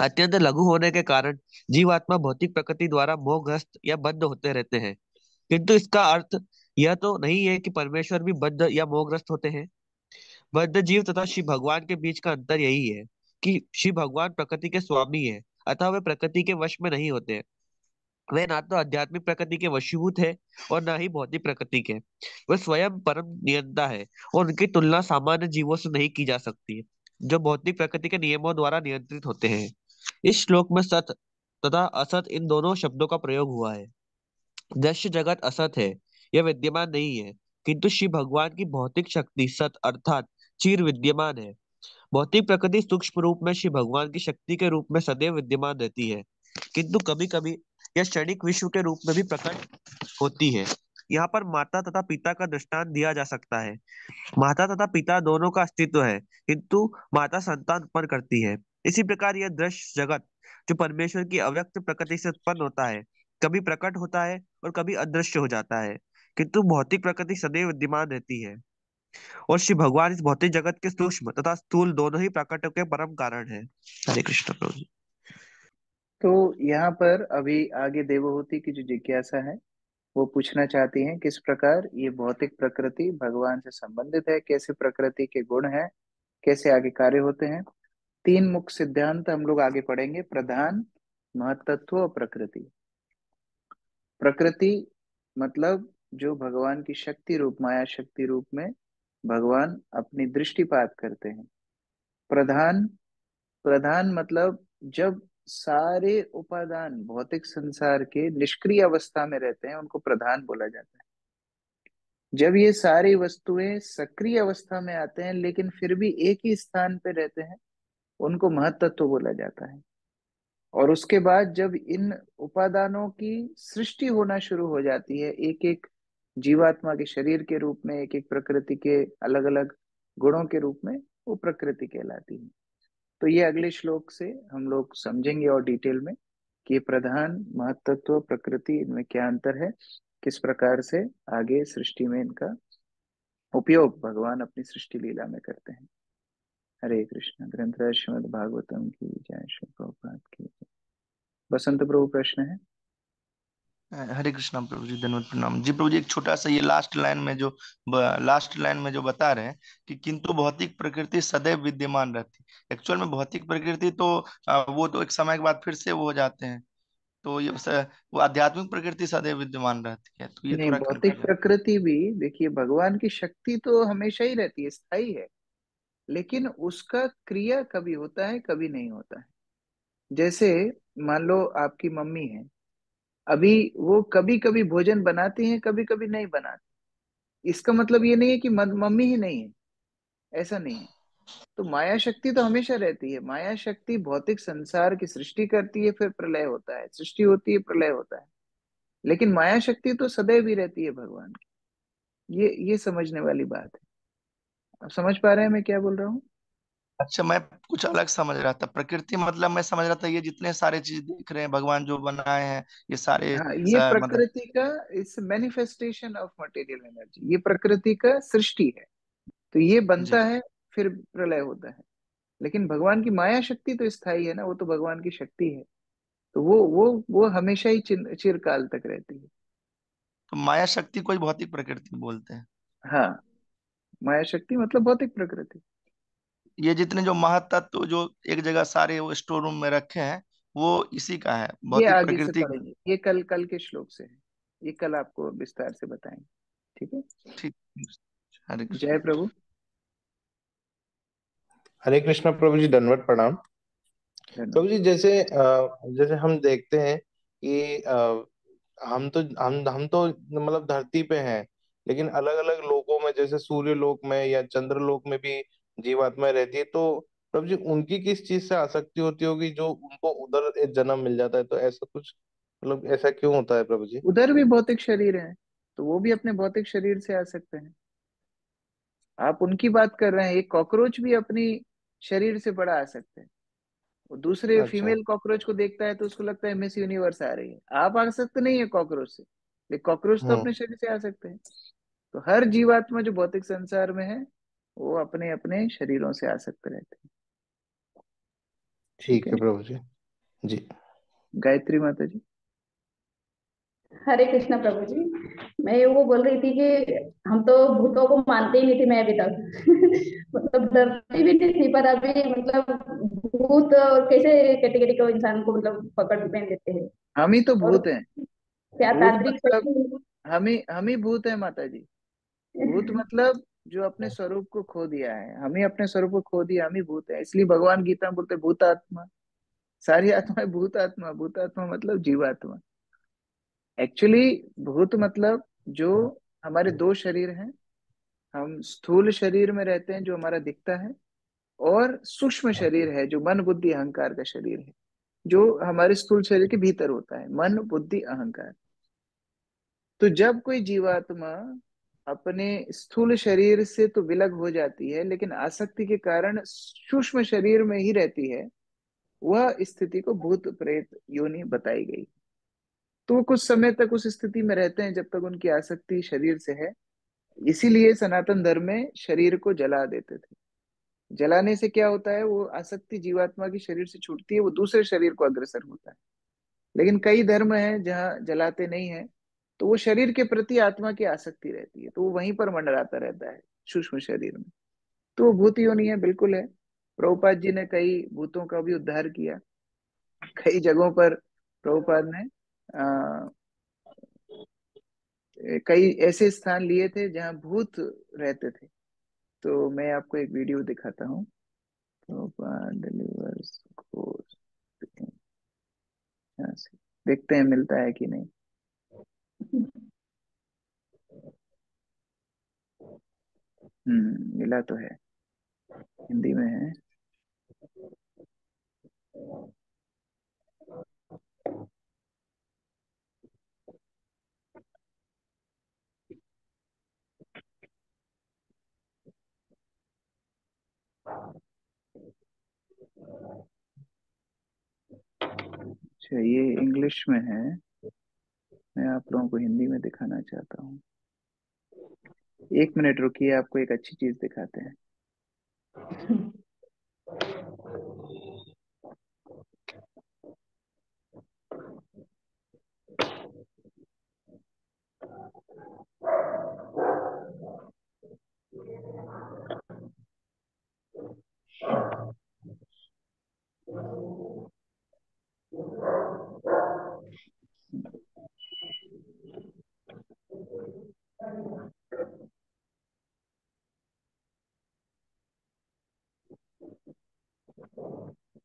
अत्यंत लघु होने के कारण जीवात्मा भौतिक प्रकृति द्वारा मोहग्रस्त या बद्ध होते रहते हैं, किंतु इसका अर्थ यह तो नहीं है कि परमेश्वर भी बद्ध या मोहग्रस्त होते हैं। बद्ध जीव तथा श्री भगवान के बीच का अंतर यही है कि श्री भगवान प्रकृति के स्वामी है, अतः वे प्रकृति के वश में नहीं होते। वे ना तो आध्यात्मिक प्रकृति के वशीभूत है और ना ही भौतिक प्रकृति के। वे स्वयं परम नियंता है और उनकी तुलना सामान्य जीवों से नहीं की जा सकती, जो भौतिक प्रकृति के नियमों द्वारा नियंत्रित होते हैं। इस श्लोक में सत तथा असत इन दोनों शब्दों का प्रयोग हुआ है। दृश्य जगत असत है, यह विद्यमान नहीं है, किंतु श्री भगवान की भौतिक शक्ति सत अर्थात चिर विद्यमान है। भौतिक प्रकृति सूक्ष्म रूप में श्री भगवान की शक्ति के रूप में सदैव विद्यमान रहती है, किंतु कभी कभी यह क्षणिक विश्व के रूप में भी प्रकट होती है। यहाँ पर माता तथा पिता का दृष्टांत दिया जा सकता है। माता तथा पिता दोनों का अस्तित्व है, किंतु माता संतान उत्पन्न करती है। इसी प्रकार यह दृश्य जगत जो परमेश्वर की अव्यक्त प्रकृति से उत्पन्न होता है, कभी प्रकट होता है और कभी अदृश्य हो जाता है, किंतु भौतिक प्रकृति सदैव विद्यमान रहती है और श्री भगवान इस भौतिक जगत के सूक्ष्म तथा स्थूल दोनों ही प्रकट के परम कारण है। हरे कृष्ण प्रभु जी। तो यहाँ पर अभी आगे देवहूति की जो जिज्ञासा है वो पूछना चाहती हैं किस प्रकार ये भौतिक प्रकृति भगवान से संबंधित है, कैसे प्रकृति के गुण हैं, कैसे आगे कार्य होते हैं। तीन मुख्य सिद्धांत हम लोग आगे पढ़ेंगे, प्रधान, महत्त्व और प्रकृति। प्रकृति मतलब जो भगवान की शक्ति रूप, माया शक्ति रूप में भगवान अपनी दृष्टिपात करते हैं। प्रधान, प्रधान मतलब जब सारे उपादान भौतिक संसार के निष्क्रिय अवस्था में रहते हैं उनको प्रधान बोला जाता है। जब ये सारी वस्तुएं सक्रिय अवस्था में आते हैं लेकिन फिर भी एक ही स्थान पे रहते हैं उनको महत्तत्व बोला जाता है। और उसके बाद जब इन उपादानों की सृष्टि होना शुरू हो जाती है एक एक जीवात्मा के शरीर के रूप में, एक एक प्रकृति के अलग अलग गुणों के रूप में, वो प्रकृति कहलाती है। तो ये अगले श्लोक से हम लोग समझेंगे और डिटेल में कि ये प्रधान, महत्त्व, प्रकृति, इनमें क्या अंतर है, किस प्रकार से आगे सृष्टि में इनका उपयोग भगवान अपनी सृष्टि लीला में करते हैं। हरे कृष्ण। ग्रंथराज श्रीमद् भागवतम की जय, श्री प्रभुपाद की जय। बसंत प्रभु प्रश्न है। हरे कृष्णा प्रभु जी, धन्यवाद प्रणाम जी। प्रभु जी, एक छोटा सा ये लास्ट लाइन में जो बता रहे हैं कि किंतु भौतिक प्रकृति सदैव विद्यमान रहती। एक्चुअल में भौतिक प्रकृति तो वो तो एक समय के बाद फिर से वो हो जाते हैं। तो वो आध्यात्मिक प्रकृति सदैव विद्यमान रहती है, तो ये नहीं, थोड़ा भौतिक कंफ्यूजन। प्रकृति भी देखिए, भगवान की शक्ति तो हमेशा ही रहती है, स्थायी है, लेकिन उसका क्रिया कभी होता है कभी नहीं होता है। जैसे मान लो आपकी मम्मी है, अभी वो कभी कभी भोजन बनाती हैं, कभी कभी नहीं बनाती। इसका मतलब ये नहीं है कि मम्मी ही नहीं है, ऐसा नहीं है। तो माया शक्ति तो हमेशा रहती है। माया शक्ति भौतिक संसार की सृष्टि करती है, फिर प्रलय होता है, सृष्टि होती है, प्रलय होता है, लेकिन माया शक्ति तो सदैव ही रहती है भगवान की। ये समझने वाली बात है। आप समझ पा रहे हैं मैं क्या बोल रहा हूँ? अच्छा, मैं कुछ अलग समझ रहा था। प्रकृति मतलब मैं समझ रहा था ये जितने सारे चीज देख रहे हैं भगवान जो बनाए हैं, ये सारे हाँ, ये मतलब। प्रकृति का इस मैनिफेस्टेशन ऑफ मटेरियल एनर्जी, ये प्रकृति का सृष्टि है। तो ये जी बनता है, फिर प्रलय होता है। लेकिन भगवान की माया शक्ति तो स्थायी है ना, वो तो भगवान की शक्ति है। तो वो हमेशा ही चिरकाल तक रहती है। तो माया शक्ति को ही भौतिक प्रकृति बोलते हैं। हाँ, माया शक्ति मतलब भौतिक प्रकृति। ये जितने जो महतत्व जो एक जगह सारे वो स्टोर रूम में रखे हैं, वो इसी का है, ये भौतिक आगे से प्रकृति का। पढ़ेंगे, ये कल कल के श्लोक से है। ये कल आपको विस्तार से बताएंगे। ठीक है। ठीक। हरे जय कृष्ण। प्रभु। हरे कृष्णा प्रभु जी, दंडवत प्रणाम। प्रभु धन्यवाद। जी, जैसे हम देखते हैं कि हम तो मतलब धरती पे हैं, लेकिन अलग अलग लोकों में, जैसे सूर्य लोक में या चंद्र लोक में भी जीवात्माएं रहती है। तो प्रभु जी, उनकी किस चीज से आसक्ति होती होगी जो उनको उधर एक जन्म मिल जाता है? तो ऐसा कुछ, मतलब ऐसा क्यों होता है प्रभु जी? उधर भी भौतिक शरीर है, तो वो भी अपने भौतिक शरीर से आ सकते हैं। आप उनकी बात कर रहे हैं। एक कॉकरोच भी अपनी शरीर से बड़ा आ सकते हैं। वो दूसरे अच्छा। फीमेल कॉकरोच को देखता है तो उसको लगता है मिस यूनिवर्स आ रही है। आप आ सकते नहीं है कॉकरोच से, लेकिन कॉकरोच तो अपने हम्म। शरीर से आ सकते हैं। तो हर जीवात्मा जो भौतिक संसार में है वो अपने अपने शरीरों से आ सकते रहते हैं। ठीक ठीक है। है प्रभु जी। जी। गायत्री माता जी। हरे कृष्णा प्रभु जी। मैं वो बोल रही थी कि हम तो भूतों को मानते ही नहीं थे, मैं अभी तक मतलब डरती भी नहीं थी, पर अभी मतलब भूत और कैसे कैटेगरी को इंसान को मतलब पकड़ में लेते हैं। हम ही तो और भूत हैं। क्या भूत तांत्रिक मतलब शक्ति। हम ही भूत है माता जी। भूत मतलब जो अपने स्वरूप को खो दिया है। हम ही अपने स्वरूप को खो दिया, हम ही भूत है। इसलिए भगवान गीता में बोलते हैं, भूतात्मा। सारी आत्माएं भूतात्मा। भूतात्मा मतलब जीवात्मा। एक्चुअली भूत मतलब जो हमारे दो शरीर हैं। हम स्थूल शरीर में रहते हैं जो हमारा दिखता है, और सूक्ष्म शरीर है जो मन बुद्धि अहंकार का शरीर है, जो हमारे स्थूल शरीर के भीतर होता है, मन बुद्धि अहंकार। तो जब कोई जीवात्मा अपने स्थूल शरीर से तो विलग हो जाती है, लेकिन आसक्ति के कारण सूक्ष्म शरीर में ही रहती है, वह स्थिति को भूत प्रेत योनि बताई गई। तो वो कुछ समय तक उस स्थिति में रहते हैं जब तक उनकी आसक्ति शरीर से है। इसीलिए सनातन धर्म में शरीर को जला देते थे। जलाने से क्या होता है, वो आसक्ति जीवात्मा की शरीर से छूटती है, वो दूसरे शरीर को अग्रसर होता है। लेकिन कई धर्म हैं जहाँ जलाते नहीं है, तो वो शरीर के प्रति आत्मा की आसक्ति रहती है, तो वो वहीं पर मंडराता रहता है सूक्ष्म शरीर में। तो वो भूत योनि है, बिल्कुल है। प्रभुपाद जी ने कई भूतों का भी उद्धार किया। कई जगहों पर प्रभुपाद ने कई ऐसे स्थान लिए थे जहाँ भूत रहते थे। तो मैं आपको एक वीडियो दिखाता हूँ। डिलीवर्स यहाँ से देखते हैं मिलता है कि नहीं। मिला तो है, हिंदी में है। अच्छा, ये इंग्लिश में है, मैं आप लोगों को हिंदी में दिखाना चाहता हूँ। 1 मिनट रुकिए, आपको एक अच्छी चीज दिखाते हैं।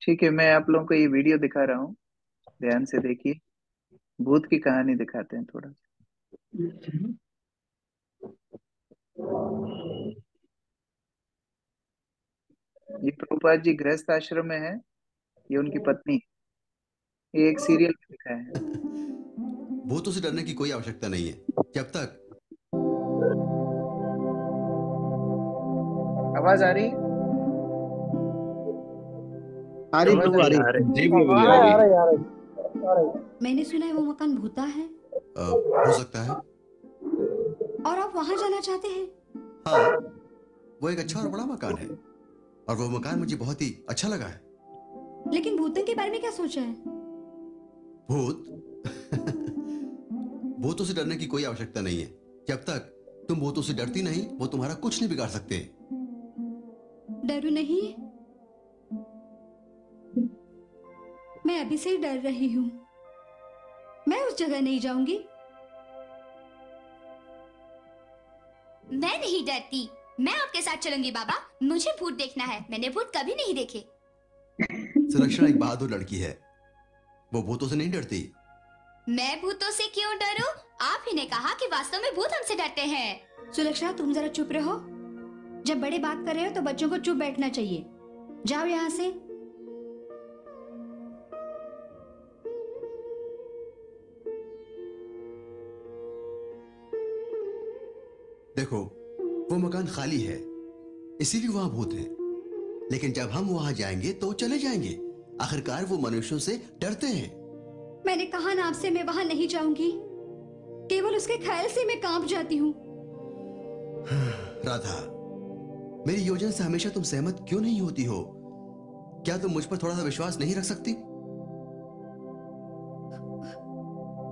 ठीक है, मैं आप लोगों को ये वीडियो दिखा रहा हूँ, ध्यान से देखिए। भूत की कहानी दिखाते हैं थोड़ा। ये प्रभुपाद जी गृहस्थ आश्रम में है, ये उनकी पत्नी, ये एक सीरियल में दिखाया है। भूतों से डरने की कोई आवश्यकता नहीं है जब तक। आवाज आ रही? आ रही आवाज प्रभु, आ रही। जी प्रभु जी, आ आ रही रही। आ रही आ रही। मैंने सुना है वो मकान भूता है हो सकता है। और आप वहां जाना चाहते हैं। हाँ, वो एक अच्छा और बड़ा मकान है और वो मकान मुझे बहुत ही अच्छा लगा है। लेकिन भूतों के बारे में क्या सोचा है? भूत भूतों से डरने की कोई आवश्यकता नहीं है जब तक तुम भूतों से डरती नहीं, वो तुम्हारा कुछ नहीं बिगाड़ सकते। डरू नहीं, मैं अभी से ही डर रही हूँ। मैं उस जगह नहीं जाऊंगी। मैं नहीं डरती, मैं आपके साथ चलूंगी बाबा। मुझे भूत देखना है, मैंने भूत कभी नहीं देखे। सुलक्षणा एक बहादुर लड़की है, वो भूतों से नहीं डरती। मैं भूतों से क्यों डरूं? आप ही ने कहा कि वास्तव में भूत हमसे डरते हैं। सुलक्षणा, तुम जरा चुप रहो। जब बड़े बात कर रहे हो तो बच्चों को चुप बैठना चाहिए। जाओ यहाँ से। देखो, वो मकान खाली है, इसीलिए वहां भूत है। लेकिन जब हम वहां जाएंगे तो चले जाएंगे। आखिरकार वो मनुष्यों से डरते हैं। मैंने कहा ना आपसे, मैं वहां नहीं जाऊंगी। केवल उसके ख्याल से मैं कांप जाती हूँ। राधा, मेरी योजना से हमेशा तुम सहमत क्यों नहीं होती हो? क्या तुम मुझ पर थोड़ा सा विश्वास नहीं रख सकती?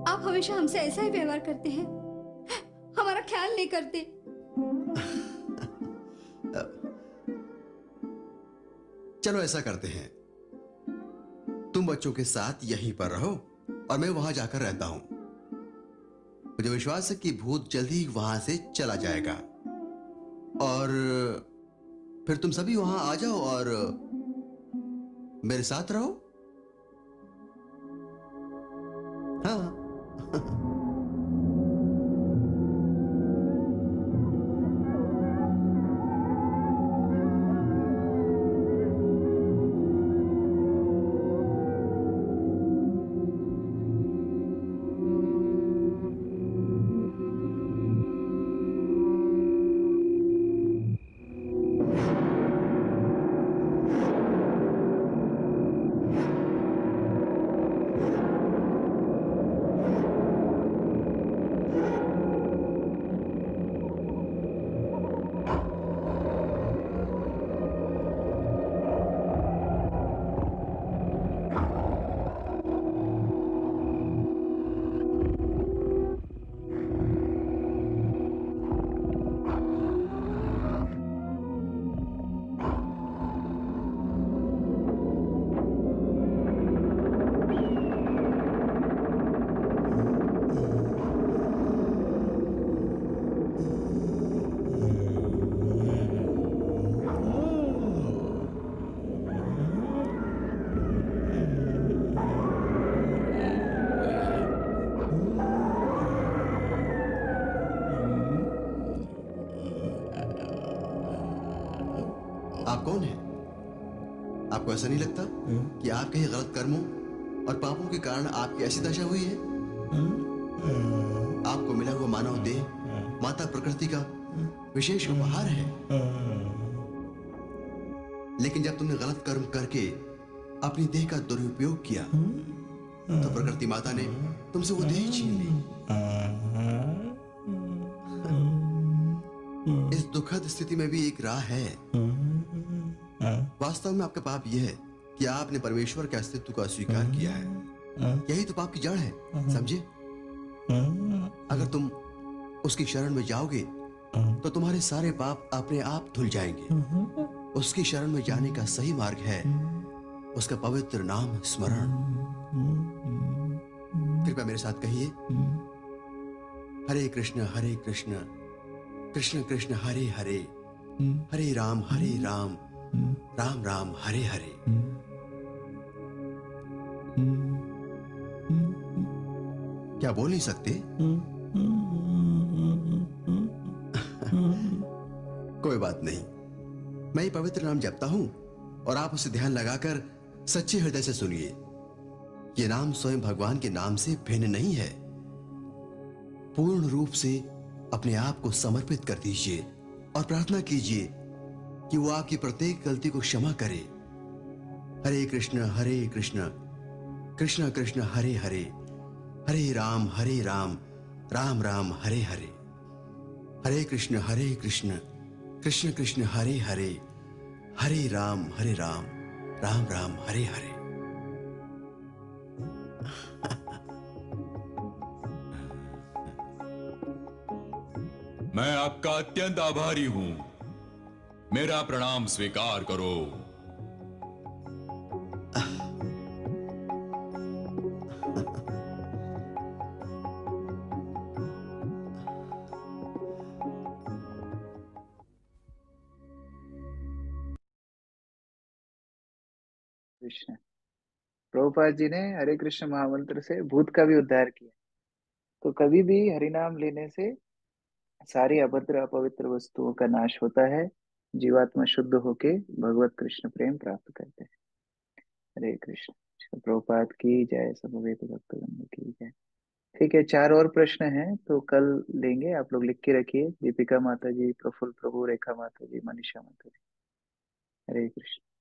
आप हमेशा हमसे ऐसा ही व्यवहार करते हैं, हमारा ख्याल नहीं करते। चलो ऐसा करते हैं, तुम बच्चों के साथ यहीं पर रहो और मैं वहां जाकर रहता हूं। मुझे विश्वास है कि भूत जल्दी ही वहां से चला जाएगा और फिर तुम सभी वहां आ जाओ और मेरे साथ रहो। हाँ। आप कौन हैं? आपको ऐसा नहीं लगता कि आपके ही गलत कर्मों और पापों के कारण आपकी ऐसी दशा हुई है? आपको मिला हुआ मानव देह माता प्रकृति का विशेष उपहार है, लेकिन जब तुमने गलत कर्म करके अपनी देह का दुरुपयोग किया तो प्रकृति माता ने तुमसे वो देह छीन ली। इस दुखद स्थिति में भी एक राह है। वास्तव में आपका पाप यह है कि आपने परमेश्वर के अस्तित्व को अस्वीकार किया है। यही तो पाप की जड़ है, समझे? अगर तुम उसकी शरण में जाओगे तो तुम्हारे सारे पाप अपने आप धुल जाएंगे। उसकी शरण में जाने का सही मार्ग है उसका पवित्र नाम स्मरण। कृपया मेरे साथ कहिए, हरे कृष्ण कृष्ण कृष्ण हरे हरे, हरे राम राम राम हरे हरे। क्या बोल नहीं सकते? कोई बात नहीं, मैं ये पवित्र नाम जपता हूं और आप उसे ध्यान लगाकर सच्चे हृदय से सुनिए। ये नाम स्वयं भगवान के नाम से भिन्न नहीं है। पूर्ण रूप से अपने आप को समर्पित कर दीजिए और प्रार्थना कीजिए कि वो आपकी प्रत्येक गलती को क्षमा करे। हरे कृष्ण कृष्ण कृष्ण हरे हरे, हरे राम राम राम हरे हरे। हरे कृष्ण कृष्ण कृष्ण हरे हरे, हरे राम राम राम हरे हरे। मैं आपका अत्यंत आभारी हूं, मेरा प्रणाम स्वीकार करो। कृष्ण। प्रभुपाद जी ने हरे कृष्ण महामंत्र से भूत का भी उद्धार किया। तो कभी भी हरिनाम लेने से सारी अभद्र अपवित्र वस्तुओं का नाश होता है। जीवात्मा शुद्ध होके भगवत कृष्ण प्रेम प्राप्त करते हैं। हरे कृष्ण। प्रभुपाद की जय, सब वेद भक्तगण की जय। ठीक है, 4 और प्रश्न हैं तो कल लेंगे। आप लोग लिख के रखिए। दीपिका माता जी, प्रफुल्ल प्रभु, रेखा माता जी, मनीषा माता जी। हरे कृष्ण।